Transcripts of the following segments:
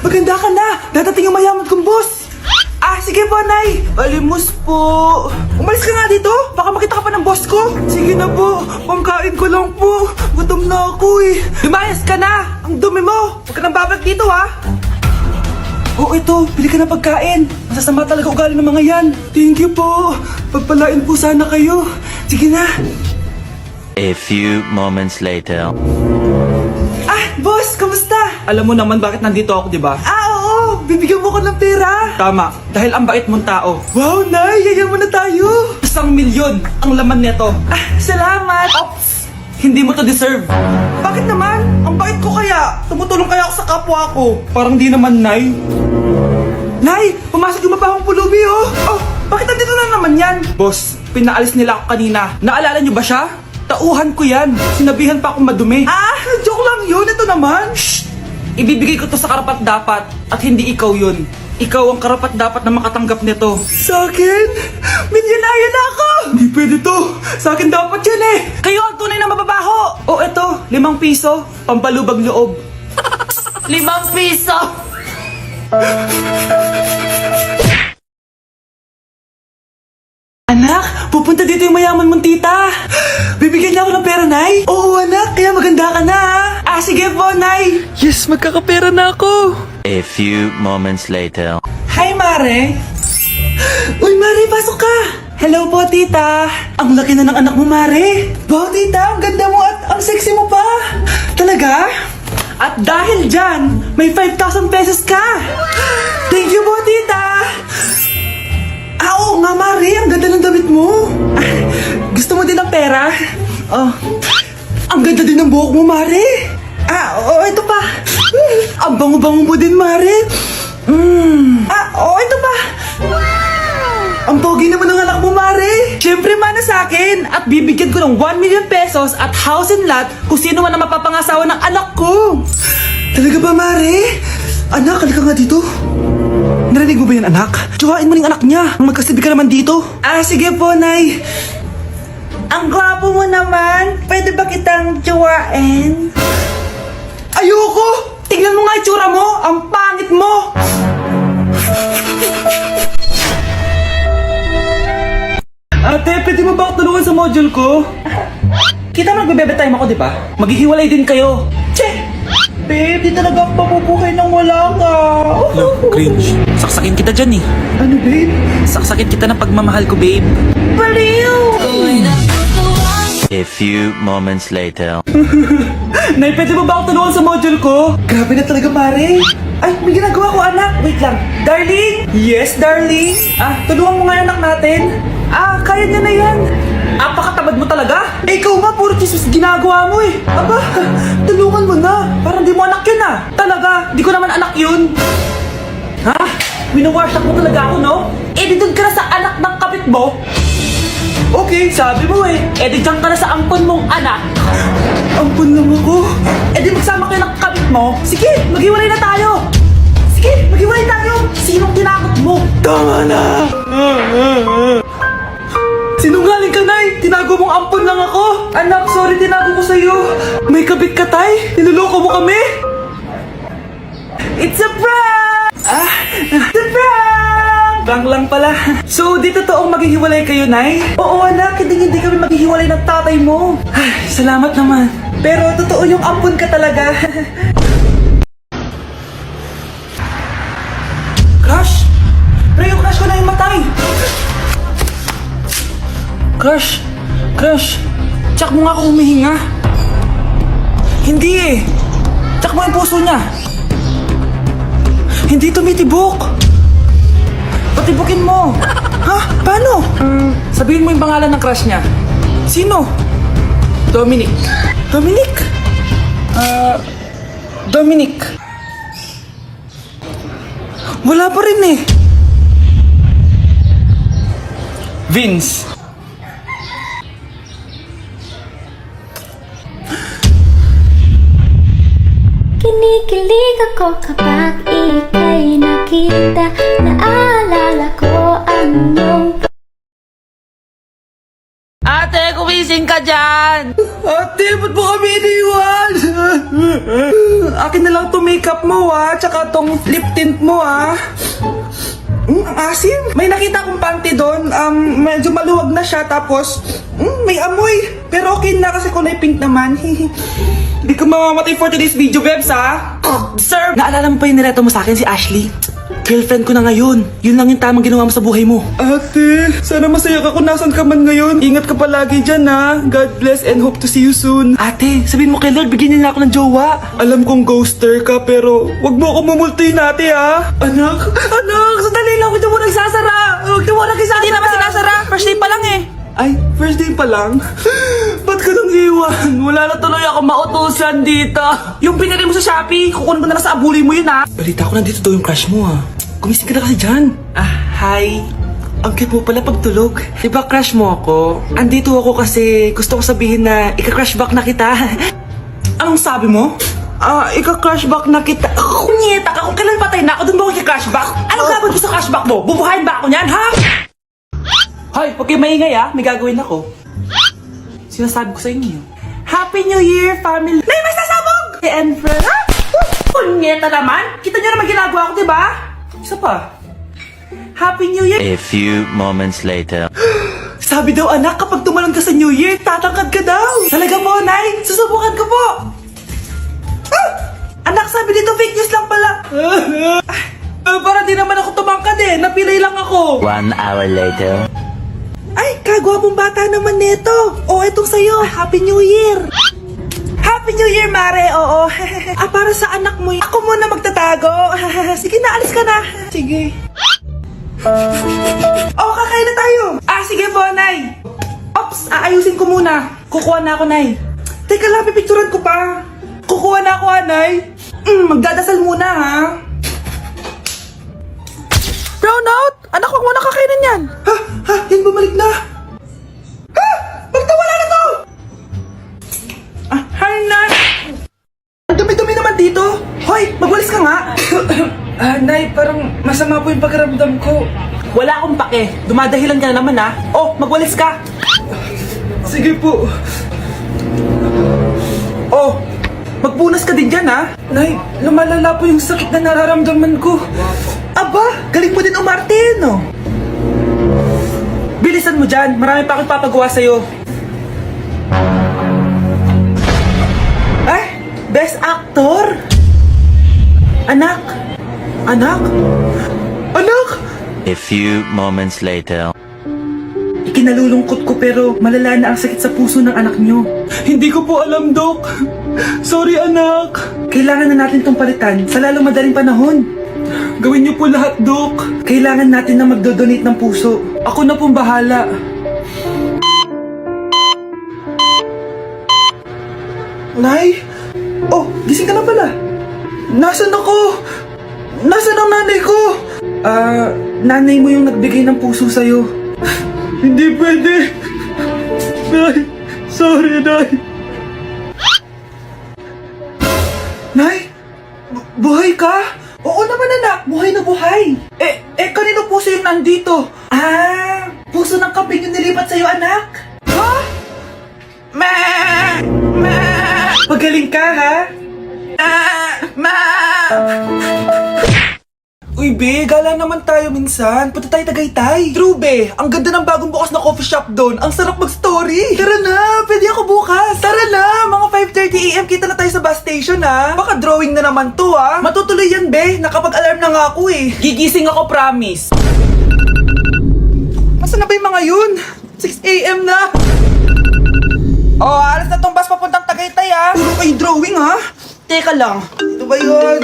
maganda ka na. Dadating yung mayaman kong boss. Sige po, Nay. Alimos po. Umalis ka nga dito. Baka makita ka pa ng boss ko. Sige na po. Pangkain ko lang po. Gutom na ako eh. Lumayas ka na. Ang dumi mo. Huwag ka nang babalik dito, ha. Ito. Bili ka ng pagkain. Masasama talaga ugali ng mga yan. Thank you po. Pagpalain po sana kayo. Sige na. A few moments later. Boss, kamusta? Alam mo naman bakit nandito ako, di ba? Oo. Bibigyan mo ko ng pera. Tama. Dahil ang bait mong tao. Wow, Nay. Yayaman na tayo. 1,000,000 ang laman nito. Salamat. Ops. Hindi mo to deserve. Bakit naman? Ang bait ko kaya. Tumutulong kaya ako sa kapwa ko. Parang di naman, Nay. Nay, pumasok yung mabahong pulubi, oh. Bakit nandito na naman yan? Boss, pinaalis nila ako kanina. Naalala niyo ba siya? Tauhan ko yan. Sinabihan pa akong madumi. Joke lang yun. Ito naman. Shh! Ibibigay ko to sa karapat-dapat at hindi ikaw yun. Ikaw ang karapat-dapat na makatanggap nito. Sa akin? Milyonaryo na ako! Hindi pwede to. Sa akin dapat yan eh. Kayo ang tunay na mababaho. Eto. 5 piso. Pampalubag loob. 5 piso! Anak, pupunta dito yung mayaman mong tita. Bibigyan niya ako ng pera, Nay. Oo, anak. Kaya maganda ka na, ha? Sige po, Nay. Yes, magkakapera na ako. A few moments later. Hi, Mare. Uy, Mare, pasok ka. Hello po, tita. Ang laki na ng anak mo, Mare. Wow, tita. Ang ganda mo at ang sexy mo pa. Talaga? At dahil dyan, may 5,000 pesos ka. Thank you po, tita. Oo nga, Mare. Ang ganda ng damit mo. Gusto mo din ng pera? Ang ganda din ng buhok mo, Mare. Ito pa. Ang bango-bango mo din, Mare. Ito pa. Ang pogi naman ng anak mo, Mare. Siyempre, mana sa akin. At bibigyan ko ng 1,000,000 pesos at house and lot kung sino man ang mapapangasawa ng anak ko. Talaga ba, Mare? Anak, halika nga dito. Narinig mo ba yan, anak? Tsuhain mo ng anak niya. Magkasibi ka naman dito. Sige po, Nay. Ang gwapo mo naman. Pwede ba kitang tsuhain? Ayoko! Tingnan mo nga itsura mo. Ang pangit mo. Ate, pwede mo ba ako tulungan sa module ko? Kita mo nagbe-bebe time ako, di ba? Maghihiwalay din kayo. Che! Babe, di talaga ako papupuhay nang wala ka. Cringe. Saksakin kita dyan eh. Ano, babe? Saksakin kita ng pagmamahal ko, babe. Baliw! A few moments later. Nay, pwede mo ba ako tulungan sa module ko? Grabe na talaga, pare. Ay, may ginagawa ko, anak. Wait lang. Darling? Yes, darling? Tulungan mo nga yung anak natin. Kaya niya na yan. Apakatamad mo talaga? Ikaw nga, puro chismis ginagawa mo eh. Aba, tulungan mo na. Parang di mo anak yun Talaga, di ko naman anak yun. Winawarship mo talaga ako, no? Di doon ka na sa anak ng kapit mo. Okay, sabi mo eh. Di dyan ka na sa ampon mong anak. Ampon lang ako? Di magsama kayo ng kapit mo. Sige, maghiwalay na tayo. Sige, maghiwalay tayo. Sinong tinakot mo? Tama na. Sinungaling ka, Nay! Tinago mong ampon lang ako! Anak, sorry, tinago ko sa'yo! May kabit ka, Tay? Niloloko mo kami? It's a prank! It's a prank! Prank lang pala. So, di totoong maghihiwalay kayo, Nay? Oo, anak, hindi kami maghihiwalay ng tatay mo. Ay, salamat naman. Pero totoo yung ampon ka talaga. Crush! Pero yung crush ko na yung matay! Crush, tsak mo nga kung humihinga. Hindi eh. Tsak mo yung puso niya. Hindi tumitibok. Patibukin mo. Paano? Sabihin mo yung pangalan ng crush niya. Sino? Dominic. Dominic. Wala pa rin eh. Vince. Kinikilig ako kapag ika'y nakita. Naalala ko ang iyong Ate, kung may gising ka dyan! Ate, ba't mo kami iniwan? Akin na lang to makeup mo tsaka tong lip tint mo ang asim. May nakita akong panty doon. Medyo maluwag na siya tapos may amoy. Pero okay na kasi kulay pink naman. Hindi ka mamamatay for today's video, Bebs, Sir! Naalala mo pa yung nireto mo sa akin si Ashley? Girlfriend ko na ngayon. Yun lang yung tamang ginawa mo sa buhay mo. Ate, sana masaya ka kung nasan ka man ngayon. Ingat ka palagi dyan, God bless and hope to see you soon. Ate, sabihin mo kay Lord, bigyan niya ako ng jowa. Alam kong ghoster ka, pero wag mo ako mamultuin, ate, Anak, sandali lang. Huwag mo nagsasara. Huwag mo nagsasara. Hindi naman sinasara. First day pa lang eh. Ay, first day pa lang? Ba't ka nang iwan? Wala na tuloy ako mautusan dito. Yung pinili mo sa Shopee, kukunin ko na lang sa abuli mo yun, Balita ko nandito daw yung crush mo, Gumising ka na kasi dyan. Hi. Ang cute mo pala pagtulog. Diba crush mo ako? Andito ako kasi gusto ko sabihin na ika-crush back na kita. Anong sabi mo? Ika-crush back na kita. Kunyeta ka, kung kailan patay na ako, doon ba ako ika-crush back? Anong gagawin ko sa crush back mo? Bubuhayin ba ako niyan, ha? Hoy, huwag kayo maingay may gagawin ako. Sinasabi ko sa inyo. Happy New Year, family! Nay, may sasabog! And friend, Punyeta naman! Kita niyo naman ginagawa ko, diba? Isa pa. Happy New Year! A few moments later. Sabi daw anak, kapag tumalon ka sa New Year, tatangkad ka daw! Talaga po, Nay! Susubukan ko po! Anak, sabi dito fake news lang pala! Para di naman ako tumangkad napilay lang ako! 1 hour later. Ay, kagwapong bata naman nito. Etong sa'yo. Happy New Year. Happy New Year, Mare. Oo. Para sa anak mo. Ako muna magtatago. Sige na, alis ka na. Sige. Kakain na tayo. Sige po, Nay. Ops, aayusin ko muna. Kukuha na ako, Nay. Teka lang, pipicturan ko pa. Kukuha na ako, Nay. Magdadasal muna, Brownout! Anak, huwag mo na kakainin yan! Yan bumalik na! Bakit wala na to? Hi, Nay! Ang dumi-dumi naman dito! Hoy, magwalis ka nga! Nay, parang masama po yung pakiramdam ko. Wala akong pake. Dumadahilan ka na naman, magwalis ka! Sige po. Magpunas ka din dyan, Nay, lumalala po yung sakit na nararamdaman ko. Aba, galing mo din umarte, no? Bilisan mo dyan, marami pa akong papagawa sa'yo. Best actor? Anak? A few moments later. Ikinalulungkot ko pero malala na ang sakit sa puso ng anak nyo. Hindi ko po alam, Dok. Sorry, anak. Kailangan na natin tong palitan sa lalong madaling panahon. Gawin niyo po lahat, Dok. Kailangan natin na magdodonate ng puso. Ako na pong bahala. Nay? Gising ka na pala. Nasaan ako? Nasaan ang nanay ko? Nanay mo yung nagbigay ng puso sa'yo. Hindi pwede. Nay, sorry, Nay. Nay? Buhay ka? Oo naman, anak. Buhay na buhay. Kanino puso yung nandito? Puso ng kambing yung nilipat sa'yo, anak. Ha? Pagaling ka, ha? Uy, be, gala naman tayo minsan. Punta tayo Tagaytay. True, be. Ang ganda ng bagong bukas na coffee shop doon. Ang sarap mag-story. Tara na, pwede ako bukas. Tara na, mga 5:30 AM kita na tayo sa bus station, Baka drawing na naman to, Matutuloy yan, be. Nakapag-alarm na nga ako, Gigising ako, promise. Nasaan na ba yung mga yun? 6 AM na. Alas na tong bus papuntang Tagaytay, Puro kayo drawing, Teka lang. Ito ba yun?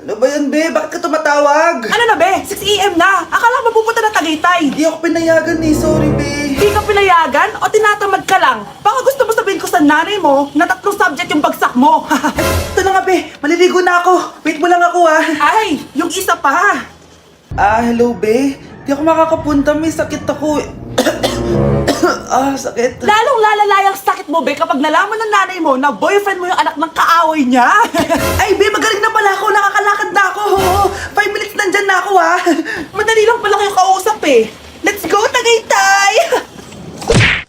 Ano ba yan, be? Bakit ka tumatawag? Ano na, be? 6 AM na. Akala ko mapupunta na Tagaytay. Hindi ako pinayagan, Sorry, be. Hindi ka pinayagan? O tinatamad ka lang? Baka gusto mo sabihin ko sa nanay mo na 3 subject yung bagsak mo. Ito na nga, be. Maliligo na ako. Wait mo lang ako, Ay, yung isa pa. Hello, be. Di ako makakapunta. May sakit ako. Sakit. Lalong lalala yung sakit mo, be, kapag nalaman ng nanay mo na boyfriend mo yung anak ng kaaway niya. Ay, be, magaling na pala ako. Nakakalakad na ako. 5 minutes nandyan na ako, Madali lang pala kayo kausap, Let's go, Tagaytay!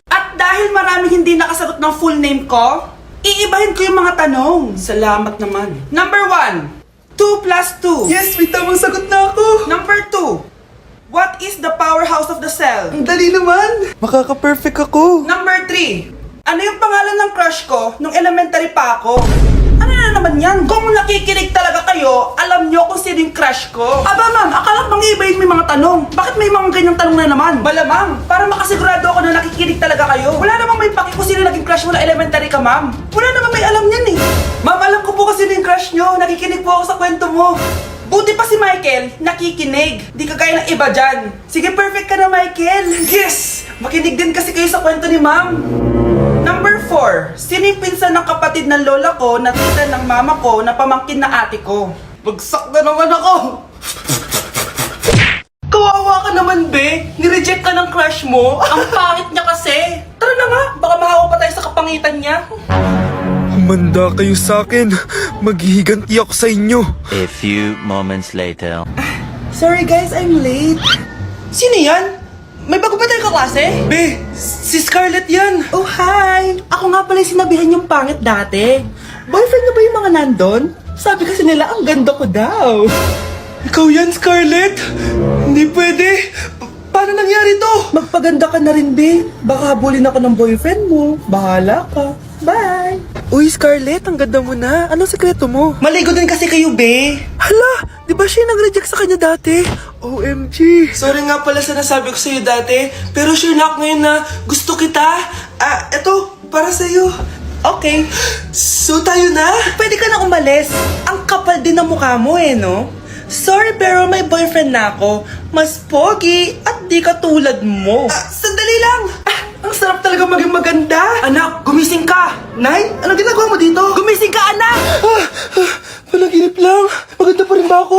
At dahil marami full name ko? Iibahin ko yung mga tanong. Salamat naman. Number 1. 2 plus 2. Yes, may tamang sagot na ako. Number 2. What is the powerhouse of the cell? Ang dali naman. Makaka-perfect ako. Number 3. Ano yung pangalan ng crush ko nung elementary pa ako? Ano na naman yan? Kung nakikinig talaga kayo, alam nyo kung sino yung crush ko. Aba ma'am, akala bang iibahin may mga tanong? Bakit may mga ganyang tanong na naman? Malamang, para makasigurado ako na nakikinig talaga kayo. Wala namang may paki kung sino naging crush mo na elementary ka, ma'am. Wala namang may alam yan eh. Ma'am, alam ko po kasi sino yung crush nyo. Nakikinig po ako sa kwento mo. Buti pa si Michael, nakikinig. Di kagaya ng iba dyan. Sige, perfect ka na, Michael. Yes! Makinig din kasi kayo sa kwento ni ma'am. Number 4. Sino yung pinsan ng kapatid ng lola ko na tita ng mama ko na pamangkin na ate ko? Bagsak na naman ako! Kawawa ka naman, be! Nireject ka ng crush mo? Ang pangit niya kasi! Tara na nga, baka mahawa pa tayo sa kapangitan niya. Humanda kayo sa akin. Maghihiganti ako sa inyo. A few moments later. Sorry guys, I'm late. Sino yan? May bago ba tayong kaklase? Be, si Scarlett yan. Oh, hi. Ako nga pala yung sinabihan yung pangit dati. Boyfriend na ba yung mga nandun? Sabi kasi nila, ang ganda ko daw. Ikaw yan, Scarlett? Hindi pwede. Paano nangyari to? Magpaganda ka na rin, be. Baka habulin ako ng boyfriend mo. Bahala ka. Bye. Uy, Scarlett, ang ganda mo na. Anong sekreto mo? Maligo din kasi kayo, be. Hala, di ba siya yung nag-reject sa kanya dati? OMG. Sorry nga pala sa nasabi ko sa'yo dati, pero sure na ako ngayon na gusto kita. Eto, para sa'yo. Okay. So tayo na? Pwede ka na umalis. Ang kapal din ng mukha mo eh, no? Sorry pero may boyfriend na ako. Mas pogi at di katulad mo. Sandali lang. Ang sarap talaga maging maganda. Anak, gumising ka. Nay, anong ginagawa mo dito? Gumising ka, anak! Panaginip lang. Maganda pa rin ba ako?